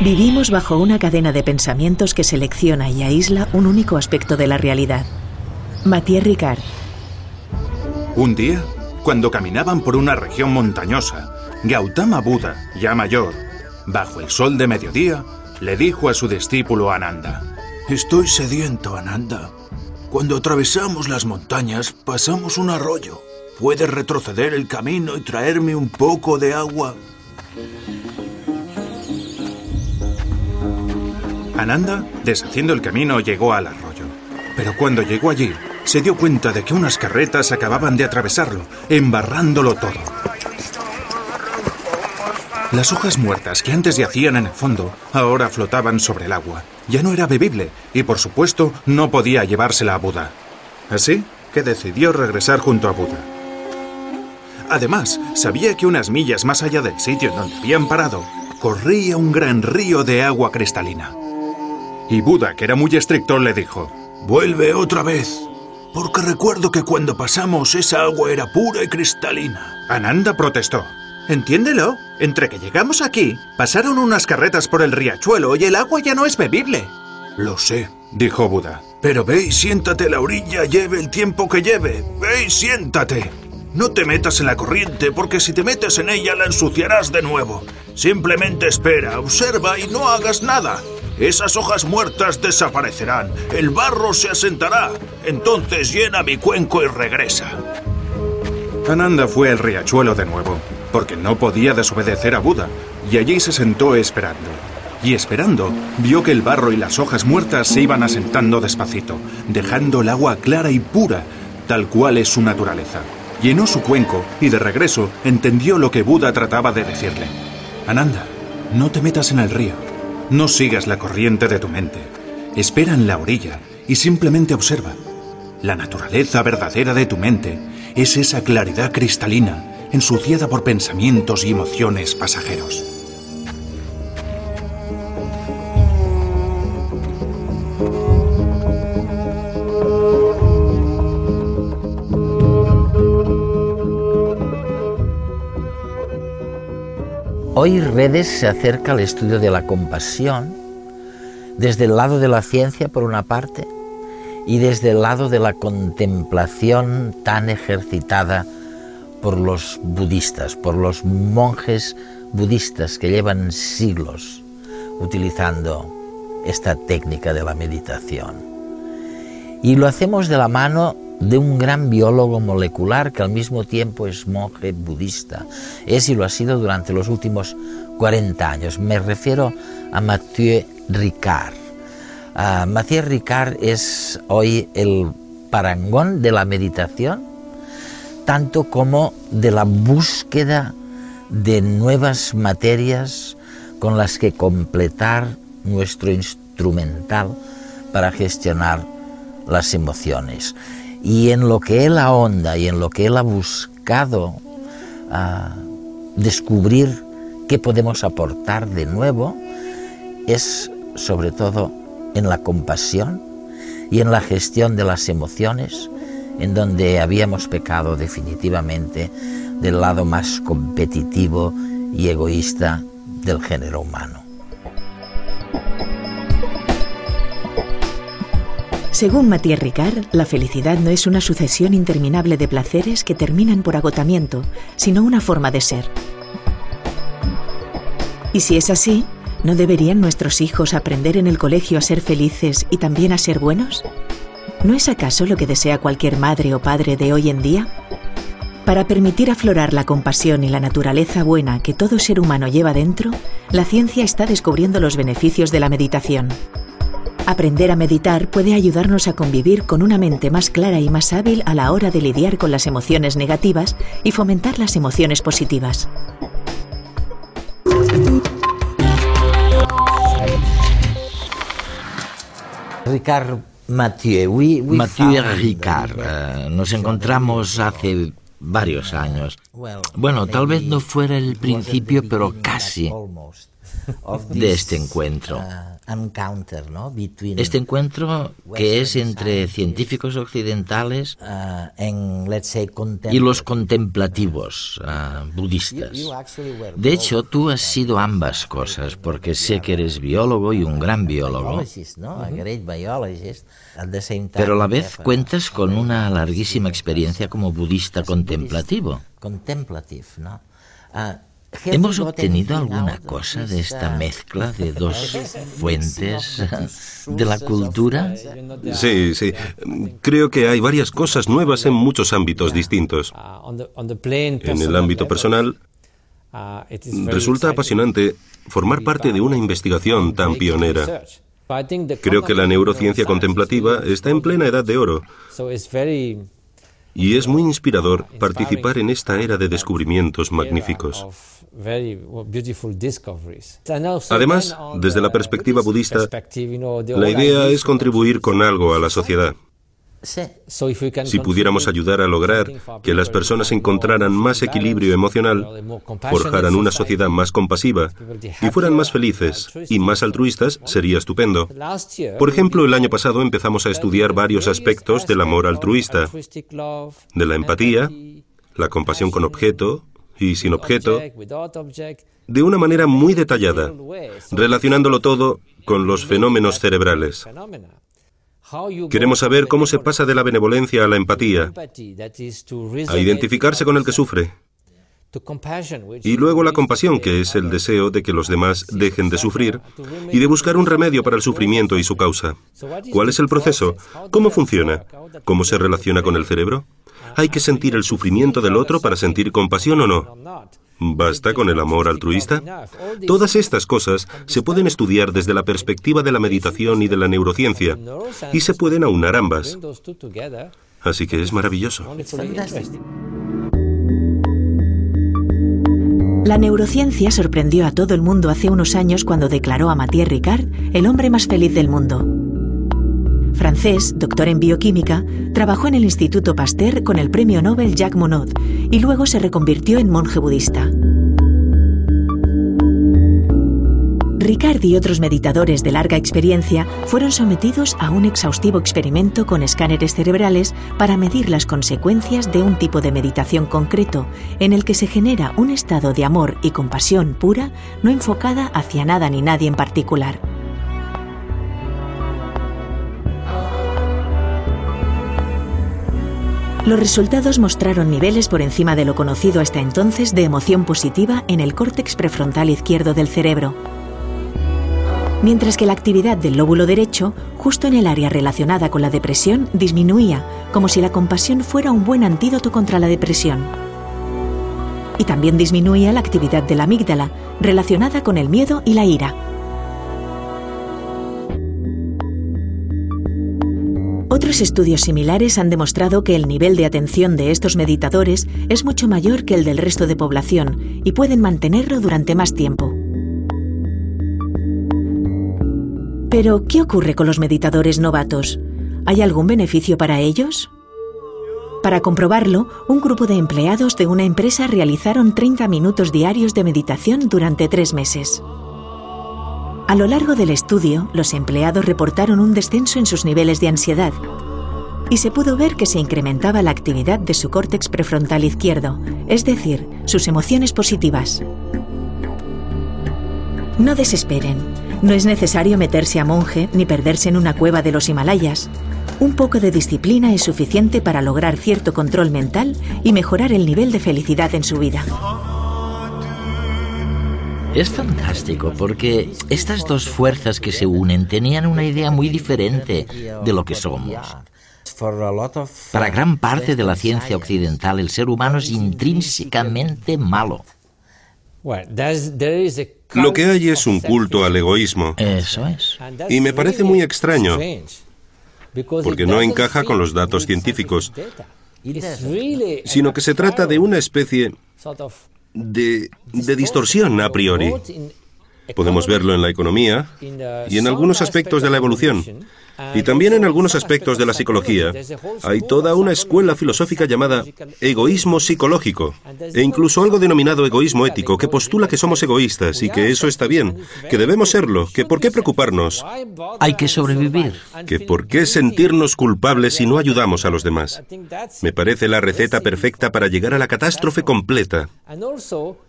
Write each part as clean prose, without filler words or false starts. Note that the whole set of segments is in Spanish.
Vivimos bajo una cadena de pensamientos que selecciona y aísla un único aspecto de la realidad. Mathieu Ricard. Un día, cuando caminaban por una región montañosa, Gautama Buda, ya mayor, bajo el sol de mediodía, le dijo a su discípulo Ananda: Estoy sediento, Ananda. Cuando atravesamos las montañas, pasamos un arroyo. ¿Puedes retroceder el camino y traerme un poco de agua? Ananda, deshaciendo el camino, llegó al arroyo. Pero cuando llegó allí, se dio cuenta de que unas carretas acababan de atravesarlo, embarrándolo todo. Las hojas muertas que antes yacían en el fondo, ahora flotaban sobre el agua. Ya no era bebible y, por supuesto, no podía llevársela a Buda. Así que decidió regresar junto a Buda. Además, sabía que unas millas más allá del sitio en donde habían parado, corría un gran río de agua cristalina. Y Buda, que era muy estricto, le dijo: Vuelve otra vez, porque recuerdo que cuando pasamos esa agua era pura y cristalina. Ananda protestó: Entiéndelo, entre que llegamos aquí, pasaron unas carretas por el riachuelo y el agua ya no es bebible. Lo sé, dijo Buda. Pero ve y siéntate a la orilla, lleve el tiempo que lleve. Ve y siéntate. No te metas en la corriente, porque si te metes en ella la ensuciarás de nuevo. Simplemente espera, observa y no hagas nada. Esas hojas muertas desaparecerán, el barro se asentará. Entonces llena mi cuenco y regresa. Ananda fue al riachuelo de nuevo, porque no podía desobedecer a Buda, y allí se sentó esperando. Y esperando, vio que el barro y las hojas muertas se iban asentando despacito, dejando el agua clara y pura, tal cual es su naturaleza. Llenó su cuenco y de regreso entendió lo que Buda trataba de decirle. Ananda, no te metas en el río. No sigas la corriente de tu mente. Espera en la orilla y simplemente observa. La naturaleza verdadera de tu mente es esa claridad cristalina, ensuciada por pensamientos y emociones pasajeros. Hoy Redes se acerca al estudio de la compasión desde el lado de la ciencia, por una parte, y desde el lado de la contemplación tan ejercitada por los budistas, por los monjes budistas que llevan siglos utilizando esta técnica de la meditación. Y lo hacemos de la mano de un gran biólogo molecular que al mismo tiempo es monje budista. Es y lo ha sido durante los últimos 40 años. Me refiero a Mathieu Ricard. Mathieu Ricard es hoy el parangón de la meditación, tanto como de la búsqueda de nuevas materias con las que completar nuestro instrumental para gestionar las emociones. Y en lo que él ahonda y en lo que él ha buscado descubrir qué podemos aportar de nuevo es sobre todo en la compasión y en la gestión de las emociones, en donde habíamos pecado definitivamente del lado más competitivo y egoísta del género humano. Según Mathieu Ricard, la felicidad no es una sucesión interminable de placeres que terminan por agotamiento, sino una forma de ser. Y si es así, ¿no deberían nuestros hijos aprender en el colegio a ser felices y también a ser buenos? ¿No es acaso lo que desea cualquier madre o padre de hoy en día? Para permitir aflorar la compasión y la naturaleza buena que todo ser humano lleva dentro, la ciencia está descubriendo los beneficios de la meditación. Aprender a meditar puede ayudarnos a convivir con una mente más clara y más hábil a la hora de lidiar con las emociones negativas y fomentar las emociones positivas. Ricard Mathieu Ricard, nos encontramos hace varios años. Bueno, tal vez no fuera el principio, pero casi, de este encuentro. Este encuentro que es entre científicos occidentales y los contemplativos budistas. De hecho, tú has sido ambas cosas, porque sé que eres biólogo y un gran biólogo. Pero a la vez cuentas con una larguísima experiencia como budista contemplativo. ¿Hemos obtenido alguna cosa de esta mezcla de dos fuentes de la cultura? Sí. Creo que hay varias cosas nuevas en muchos ámbitos distintos. En el ámbito personal, resulta apasionante formar parte de una investigación tan pionera. Creo que la neurociencia contemplativa está en plena edad de oro. Y es muy inspirador participar en esta era de descubrimientos magníficos. Además, desde la perspectiva budista, la idea es contribuir con algo a la sociedad. Si pudiéramos ayudar a lograr que las personas encontraran más equilibrio emocional, forjaran una sociedad más compasiva y fueran más felices y más altruistas, sería estupendo. Por ejemplo, el año pasado empezamos a estudiar varios aspectos del amor altruista, de la empatía, la compasión con objeto y sin objeto, de una manera muy detallada, relacionándolo todo con los fenómenos cerebrales. Queremos saber cómo se pasa de la benevolencia a la empatía, a identificarse con el que sufre, y luego la compasión, que es el deseo de que los demás dejen de sufrir y de buscar un remedio para el sufrimiento y su causa. ¿Cuál es el proceso? ¿Cómo funciona? ¿Cómo se relaciona con el cerebro? ¿Hay que sentir el sufrimiento del otro para sentir compasión o no? ¿Basta con el amor altruista? Todas estas cosas se pueden estudiar desde la perspectiva de la meditación y de la neurociencia, y se pueden aunar ambas. Así que es maravilloso. La neurociencia sorprendió a todo el mundo hace unos años cuando declaró a Mathieu Ricard el hombre más feliz del mundo. Francés, doctor en bioquímica, trabajó en el Instituto Pasteur con el premio Nobel Jacques Monod y luego se reconvirtió en monje budista. Ricard y otros meditadores de larga experiencia fueron sometidos a un exhaustivo experimento con escáneres cerebrales para medir las consecuencias de un tipo de meditación concreto en el que se genera un estado de amor y compasión pura, no enfocada hacia nada ni nadie en particular. Los resultados mostraron niveles por encima de lo conocido hasta entonces de emoción positiva en el córtex prefrontal izquierdo del cerebro, mientras que la actividad del lóbulo derecho, justo en el área relacionada con la depresión, disminuía, como si la compasión fuera un buen antídoto contra la depresión. Y también disminuía la actividad de la amígdala, relacionada con el miedo y la ira. Otros estudios similares han demostrado que el nivel de atención de estos meditadores es mucho mayor que el del resto de población y pueden mantenerlo durante más tiempo. Pero, ¿qué ocurre con los meditadores novatos? ¿Hay algún beneficio para ellos? Para comprobarlo, un grupo de empleados de una empresa realizaron 30 minutos diarios de meditación durante 3 meses. A lo largo del estudio, los empleados reportaron un descenso en sus niveles de ansiedad y se pudo ver que se incrementaba la actividad de su córtex prefrontal izquierdo, es decir, sus emociones positivas. No desesperen. No es necesario meterse a monje ni perderse en una cueva de los Himalayas. Un poco de disciplina es suficiente para lograr cierto control mental y mejorar el nivel de felicidad en su vida. Es fantástico porque estas dos fuerzas que se unen tenían una idea muy diferente de lo que somos. Para gran parte de la ciencia occidental, el ser humano es intrínsecamente malo. Lo que hay es un culto al egoísmo. Eso es. Y me parece muy extraño, porque no encaja con los datos científicos, sino que se trata de una especie de distorsión a priori. Podemos verlo en la economía y en algunos aspectos de la evolución. Y también en algunos aspectos de la psicología. Hay toda una escuela filosófica llamada egoísmo psicológico, e incluso algo denominado egoísmo ético, que postula que somos egoístas y que eso está bien, que debemos serlo, que por qué preocuparnos. Hay que sobrevivir. Que por qué sentirnos culpables si no ayudamos a los demás. Me parece la receta perfecta para llegar a la catástrofe completa.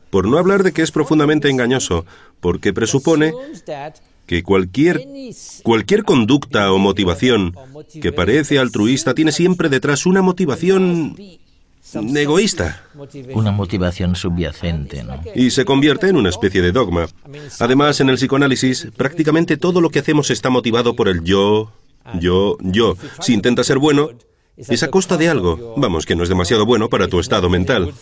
Por no hablar de que es profundamente engañoso, porque presupone que cualquier conducta o motivación que parece altruista tiene siempre detrás una motivación egoísta. Una motivación subyacente, ¿no? Y se convierte en una especie de dogma. Además, en el psicoanálisis, prácticamente todo lo que hacemos está motivado por el yo. Si intenta ser bueno, es a costa de algo. Vamos, que no es demasiado bueno para tu estado mental.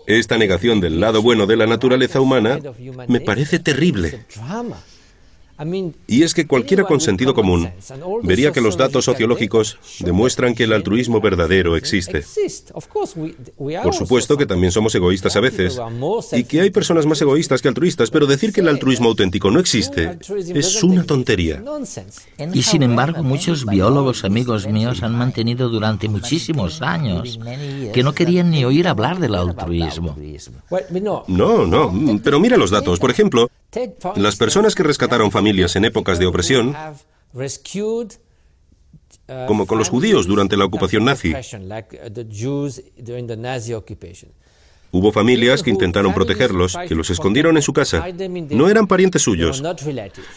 Esta negación del lado bueno de la naturaleza humana me parece terrible. Y es que cualquiera con sentido común vería que los datos sociológicos demuestran que el altruismo verdadero existe. Por supuesto que también somos egoístas a veces, y que hay personas más egoístas que altruistas, pero decir que el altruismo auténtico no existe es una tontería. Y sin embargo, muchos biólogos amigos míos han mantenido durante muchísimos años que no querían ni oír hablar del altruismo. No, pero mira los datos. Por ejemplo, las personas que rescataron familias en épocas de opresión, como con los judíos durante la ocupación nazi, hubo familias que intentaron protegerlos, que los escondieron en su casa. No eran parientes suyos,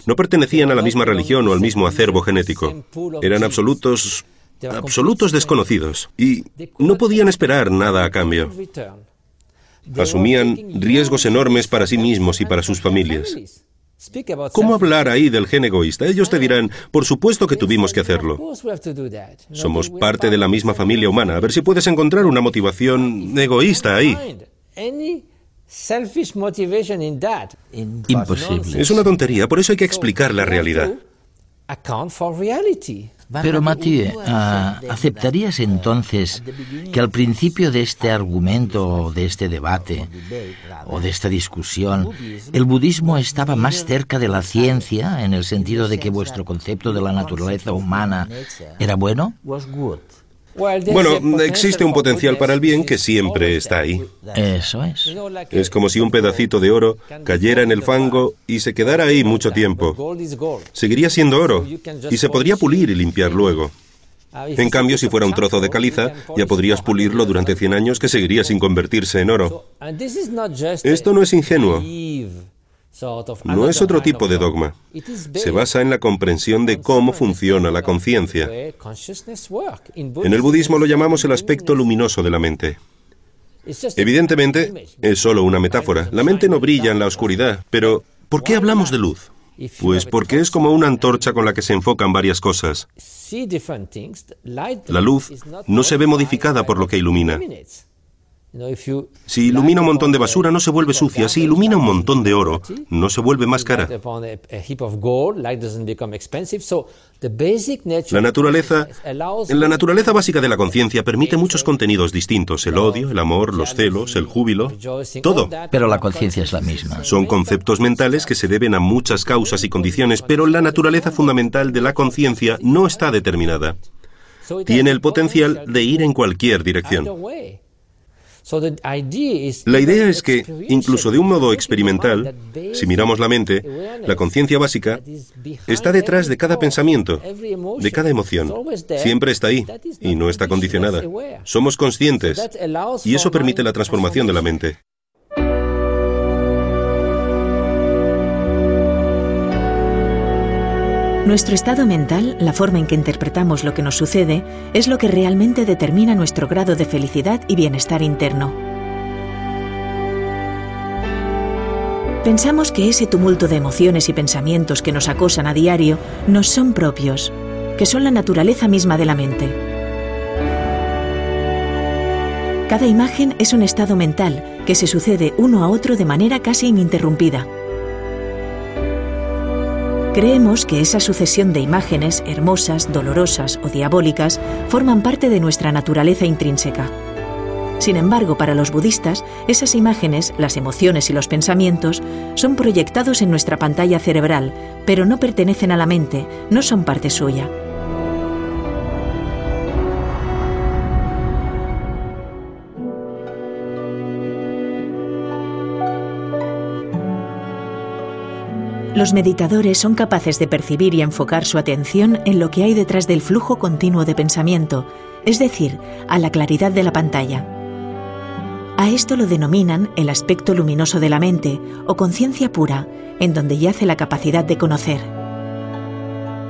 no pertenecían a la misma religión o al mismo acervo genético. Eran absolutos desconocidos y no podían esperar nada a cambio. Asumían riesgos enormes para sí mismos y para sus familias. ¿Cómo hablar ahí del gen egoísta? Ellos te dirán, por supuesto que tuvimos que hacerlo. Somos parte de la misma familia humana. A ver si puedes encontrar una motivación egoísta ahí. Imposible. Es una tontería, por eso hay que explicar la realidad. Pero Mathieu, ¿aceptarías entonces que al principio de este argumento, de este debate, o de esta discusión, el budismo estaba más cerca de la ciencia, en el sentido de que vuestro concepto de la naturaleza humana era bueno? Bueno, existe un potencial para el bien que siempre está ahí. Eso es. Es como si un pedacito de oro cayera en el fango y se quedara ahí mucho tiempo. Seguiría siendo oro y se podría pulir y limpiar luego. En cambio, si fuera un trozo de caliza, ya podrías pulirlo durante 100 años que seguiría sin convertirse en oro. Esto no es ingenuo. No es otro tipo de dogma. Se basa en la comprensión de cómo funciona la conciencia. En el budismo lo llamamos el aspecto luminoso de la mente. Evidentemente, es solo una metáfora. La mente no brilla en la oscuridad, pero ¿por qué hablamos de luz? Pues porque es como una antorcha con la que se enfocan varias cosas. La luz no se ve modificada por lo que ilumina. Si ilumina un montón de basura, no se vuelve sucia. Si ilumina un montón de oro, no se vuelve más cara. La naturaleza básica de la conciencia permite muchos contenidos distintos: el odio, el amor, los celos, el júbilo, todo. Pero la conciencia es la misma. Son conceptos mentales que se deben a muchas causas y condiciones, pero la naturaleza fundamental de la conciencia no está determinada. Tiene el potencial de ir en cualquier dirección. La idea es que, incluso de un modo experimental, si miramos la mente, la conciencia básica está detrás de cada pensamiento, de cada emoción. Siempre está ahí y no está condicionada. Somos conscientes y eso permite la transformación de la mente. Nuestro estado mental, la forma en que interpretamos lo que nos sucede, es lo que realmente determina nuestro grado de felicidad y bienestar interno. Pensamos que ese tumulto de emociones y pensamientos que nos acosan a diario nos son propios, que son la naturaleza misma de la mente. Cada imagen es un estado mental que se sucede uno a otro de manera casi ininterrumpida. Creemos que esa sucesión de imágenes, hermosas, dolorosas o diabólicas, forman parte de nuestra naturaleza intrínseca. Sin embargo, para los budistas, esas imágenes, las emociones y los pensamientos son proyectados en nuestra pantalla cerebral, pero no pertenecen a la mente, no son parte suya. Los meditadores son capaces de percibir y enfocar su atención en lo que hay detrás del flujo continuo de pensamiento, es decir, a la claridad de la pantalla. A esto lo denominan el aspecto luminoso de la mente o conciencia pura, en donde yace la capacidad de conocer.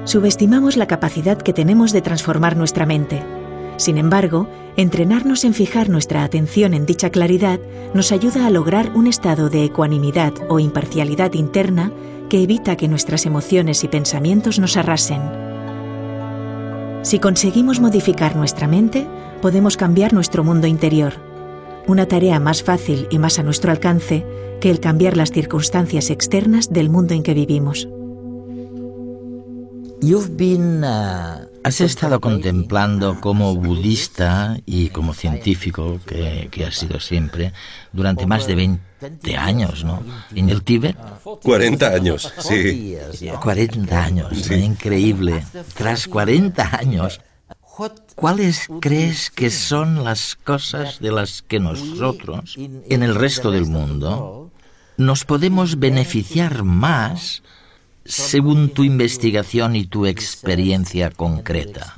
Subestimamos la capacidad que tenemos de transformar nuestra mente. Sin embargo, entrenarnos en fijar nuestra atención en dicha claridad nos ayuda a lograr un estado de ecuanimidad o imparcialidad interna que evita que nuestras emociones y pensamientos nos arrasen. Si conseguimos modificar nuestra mente, podemos cambiar nuestro mundo interior. Una tarea más fácil y más a nuestro alcance que el cambiar las circunstancias externas del mundo en que vivimos. Has estado contemplando como budista y como científico, que has sido siempre, durante más de 20 años, ¿no? ¿En el Tíbet? 40 años, sí. 40 años, sí. Increíble. Tras 40 años, ¿cuáles crees que son las cosas de las que nosotros, en el resto del mundo, nos podemos beneficiar más según tu investigación y tu experiencia concreta?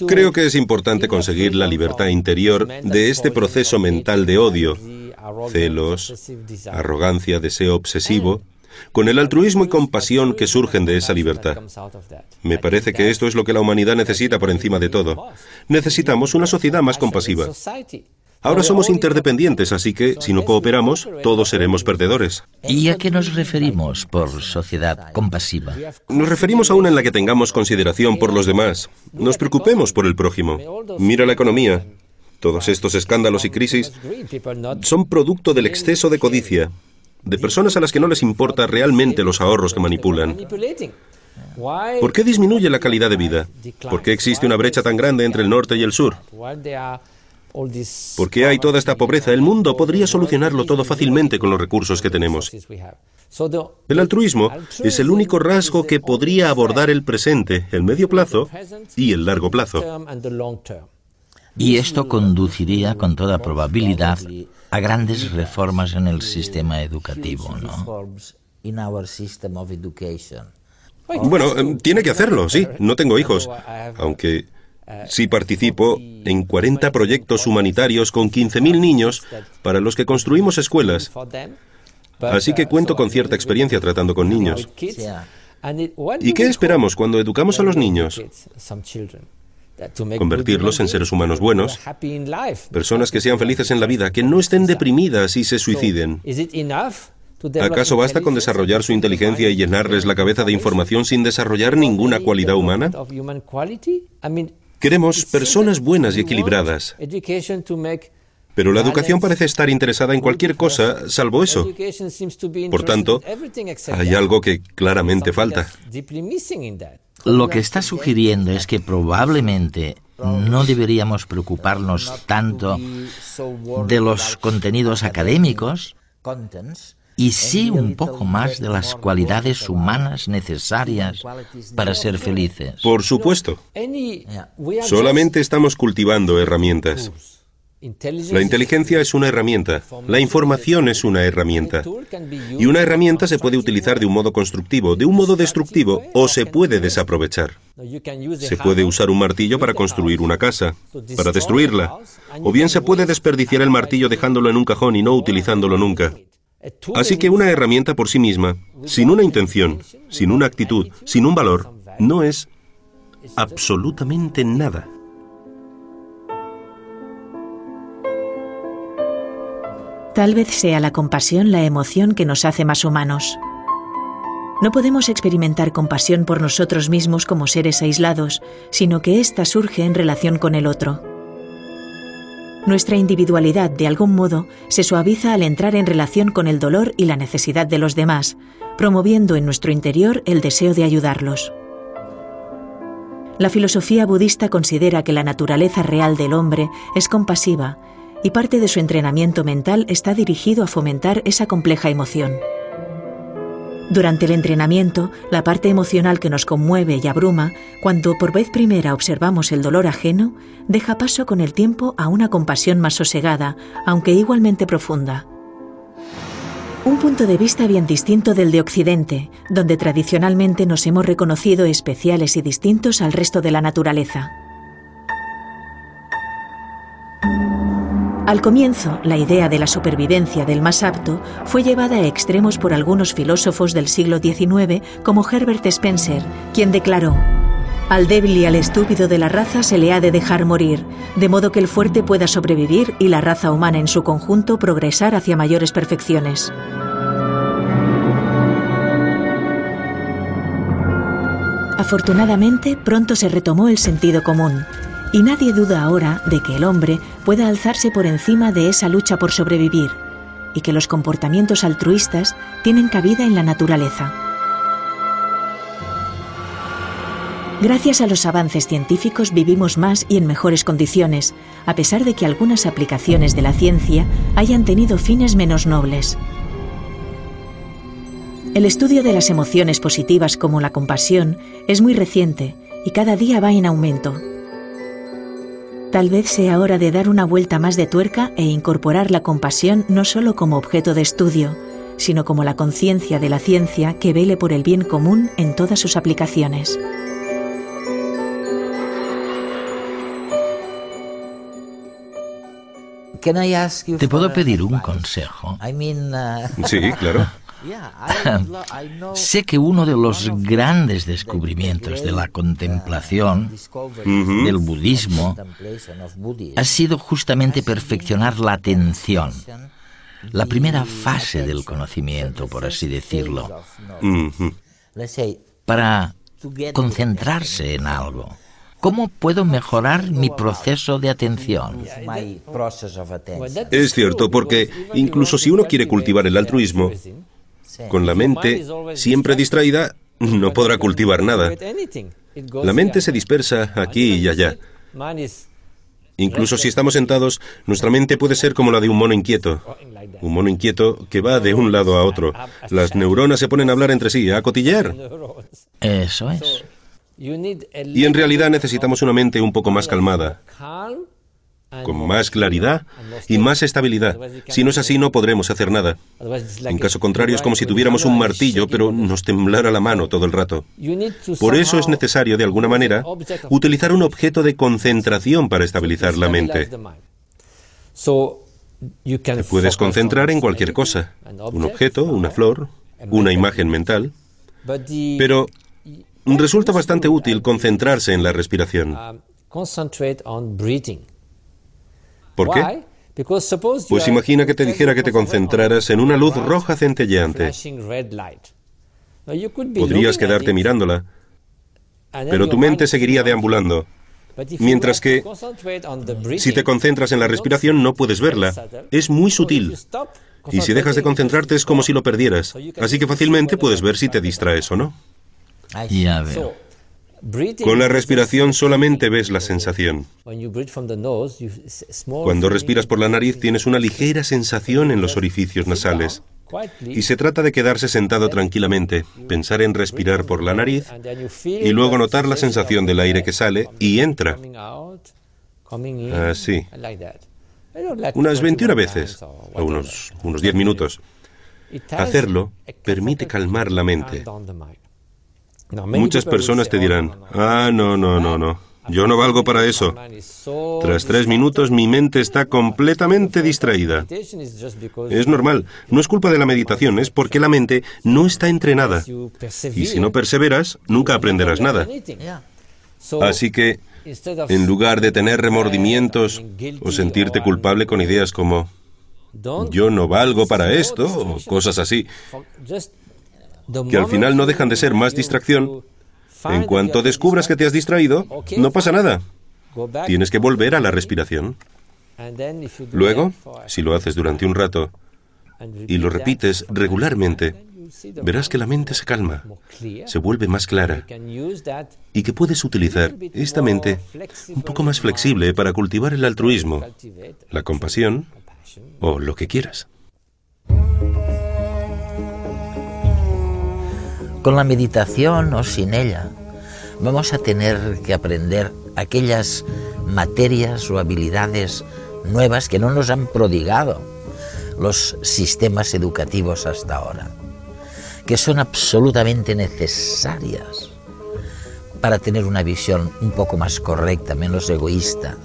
Creo que es importante conseguir la libertad interior de este proceso mental de odio, celos, arrogancia, deseo obsesivo, con el altruismo y compasión que surgen de esa libertad. Me parece que esto es lo que la humanidad necesita por encima de todo. Necesitamos una sociedad más compasiva. Ahora somos interdependientes, así que, si no cooperamos, todos seremos perdedores. ¿Y a qué nos referimos por sociedad compasiva? Nos referimos a una en la que tengamos consideración por los demás. Nos preocupemos por el prójimo. Mira la economía. Todos estos escándalos y crisis son producto del exceso de codicia, de personas a las que no les importa realmente los ahorros que manipulan. ¿Por qué disminuye la calidad de vida? ¿Por qué existe una brecha tan grande entre el norte y el sur? ¿Por qué hay toda esta pobreza? El mundo podría solucionarlo todo fácilmente con los recursos que tenemos. El altruismo es el único rasgo que podría abordar el presente, el medio plazo y el largo plazo. Y esto conduciría con toda probabilidad a grandes reformas en el sistema educativo, ¿no? Bueno, tiene que hacerlo, sí. No tengo hijos, aunque sí participo en 40 proyectos humanitarios con 15.000 niños para los que construimos escuelas. Así que cuento con cierta experiencia tratando con niños. ¿Y qué esperamos cuando educamos a los niños? Convertirlos en seres humanos buenos, personas que sean felices en la vida, que no estén deprimidas y se suiciden. ¿Acaso basta con desarrollar su inteligencia y llenarles la cabeza de información sin desarrollar ninguna cualidad humana? Queremos personas buenas y equilibradas. Pero la educación parece estar interesada en cualquier cosa, salvo eso. Por tanto, hay algo que claramente falta. Lo que está sugiriendo es que probablemente no deberíamos preocuparnos tanto de los contenidos académicos y sí un poco más de las cualidades humanas necesarias para ser felices. Por supuesto. Solamente estamos cultivando herramientas. La inteligencia es una herramienta, la información es una herramienta. Y una herramienta se puede utilizar de un modo constructivo, de un modo destructivo, o se puede desaprovechar. Se puede usar un martillo para construir una casa, para destruirla, o bien se puede desperdiciar el martillo dejándolo en un cajón y no utilizándolo nunca. Así que una herramienta por sí misma, sin una intención, sin una actitud, sin un valor, no es absolutamente nada. Tal vez sea la compasión la emoción que nos hace más humanos. No podemos experimentar compasión por nosotros mismos como seres aislados, sino que ésta surge en relación con el otro. Nuestra individualidad, de algún modo, se suaviza al entrar en relación con el dolor y la necesidad de los demás, promoviendo en nuestro interior el deseo de ayudarlos. La filosofía budista considera que la naturaleza real del hombre es compasiva, y parte de su entrenamiento mental está dirigido a fomentar esa compleja emoción. Durante el entrenamiento, la parte emocional que nos conmueve y abruma, cuando por vez primera observamos el dolor ajeno, deja paso con el tiempo a una compasión más sosegada, aunque igualmente profunda. Un punto de vista bien distinto del de Occidente, donde tradicionalmente nos hemos reconocido especiales y distintos al resto de la naturaleza. Al comienzo, la idea de la supervivencia del más apto fue llevada a extremos por algunos filósofos del siglo XIX, como Herbert Spencer, quien declaró: «Al débil y al estúpido de la raza se le ha de dejar morir, de modo que el fuerte pueda sobrevivir y la raza humana en su conjunto progresar hacia mayores perfecciones». Afortunadamente, pronto se retomó el sentido común. Y nadie duda ahora de que el hombre pueda alzarse por encima de esa lucha por sobrevivir y que los comportamientos altruistas tienen cabida en la naturaleza. Gracias a los avances científicos vivimos más y en mejores condiciones, a pesar de que algunas aplicaciones de la ciencia hayan tenido fines menos nobles. El estudio de las emociones positivas como la compasión es muy reciente y cada día va en aumento. Tal vez sea hora de dar una vuelta más de tuerca e incorporar la compasión no solo como objeto de estudio, sino como la conciencia de la ciencia que vele por el bien común en todas sus aplicaciones. ¿Te puedo pedir un consejo? Sí, claro. Sé que uno de los grandes descubrimientos de la contemplación, del budismo, ha sido justamente perfeccionar la atención, la primera fase del conocimiento, por así decirlo, para concentrarse en algo. ¿Cómo puedo mejorar mi proceso de atención? Es cierto, porque incluso si uno quiere cultivar el altruismo, con la mente siempre distraída, no podrá cultivar nada. La mente se dispersa aquí y allá. Incluso si estamos sentados, nuestra mente puede ser como la de un mono inquieto. Un mono inquieto que va de un lado a otro. Las neuronas se ponen a hablar entre sí, a cotillear. Eso es. Y en realidad necesitamos una mente un poco más calmada, con más claridad y más estabilidad. Si no es así, no podremos hacer nada. En caso contrario, es como si tuviéramos un martillo, pero nos temblara la mano todo el rato. Por eso es necesario, de alguna manera, utilizar un objeto de concentración para estabilizar la mente. Te puedes concentrar en cualquier cosa. Un objeto, una flor, una imagen mental. Pero resulta bastante útil concentrarse en la respiración. ¿Por qué? Pues imagina que te dijera que te concentraras en una luz roja centelleante. Podrías quedarte mirándola, pero tu mente seguiría deambulando. Mientras que, si te concentras en la respiración, no puedes verla. Es muy sutil. Y si dejas de concentrarte, es como si lo perdieras. Así que fácilmente puedes ver si te distraes o no. Ya veo. Con la respiración solamente ves la sensación. Cuando respiras por la nariz tienes una ligera sensación en los orificios nasales. Y se trata de quedarse sentado tranquilamente, pensar en respirar por la nariz y luego notar la sensación del aire que sale y entra. Así. Unas 21 veces, o unos 10 minutos. Hacerlo permite calmar la mente. Muchas personas te dirán, no, yo no valgo para eso. Tras 3 minutos mi mente está completamente distraída. Es normal, no es culpa de la meditación, es porque la mente no está entrenada. Y si no perseveras, nunca aprenderás nada. Así que, en lugar de tener remordimientos o sentirte culpable con ideas como, yo no valgo para esto, o cosas así, que al final no dejan de ser más distracción, en cuanto descubras que te has distraído, no pasa nada. Tienes que volver a la respiración. Luego, si lo haces durante un rato y lo repites regularmente, verás que la mente se calma, se vuelve más clara y que puedes utilizar esta mente un poco más flexible para cultivar el altruismo, la compasión o lo que quieras. Con la meditación o sin ella, vamos a tener que aprender aquellas materias o habilidades nuevas que no nos han prodigado los sistemas educativos hasta ahora, que son absolutamente necesarias para tener una visión un poco más correcta, menos egoísta,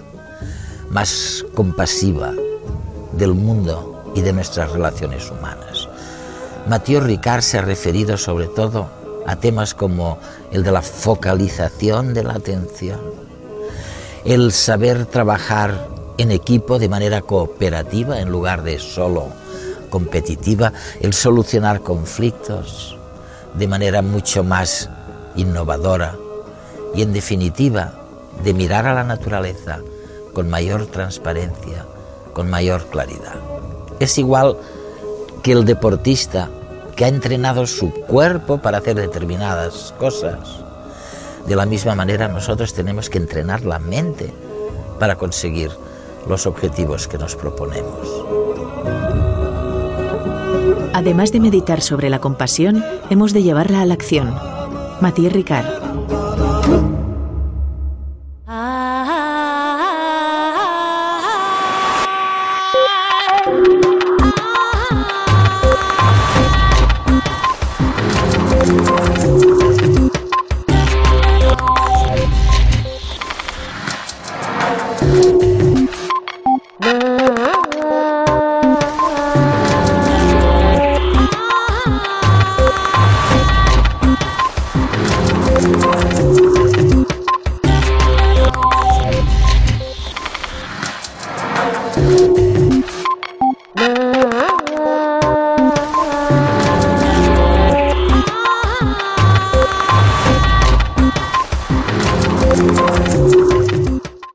más compasiva del mundo y de nuestras relaciones humanas. Mathieu Ricard se ha referido sobre todo a temas como el de la focalización de la atención, el saber trabajar en equipo de manera cooperativa en lugar de solo competitiva, el solucionar conflictos de manera mucho más innovadora y, en definitiva, de mirar a la naturaleza con mayor transparencia, con mayor claridad. Es igual que el deportista que ha entrenado su cuerpo para hacer determinadas cosas. De la misma manera, nosotros tenemos que entrenar la mente para conseguir los objetivos que nos proponemos. Además de meditar sobre la compasión, hemos de llevarla a la acción. Mathieu Ricard.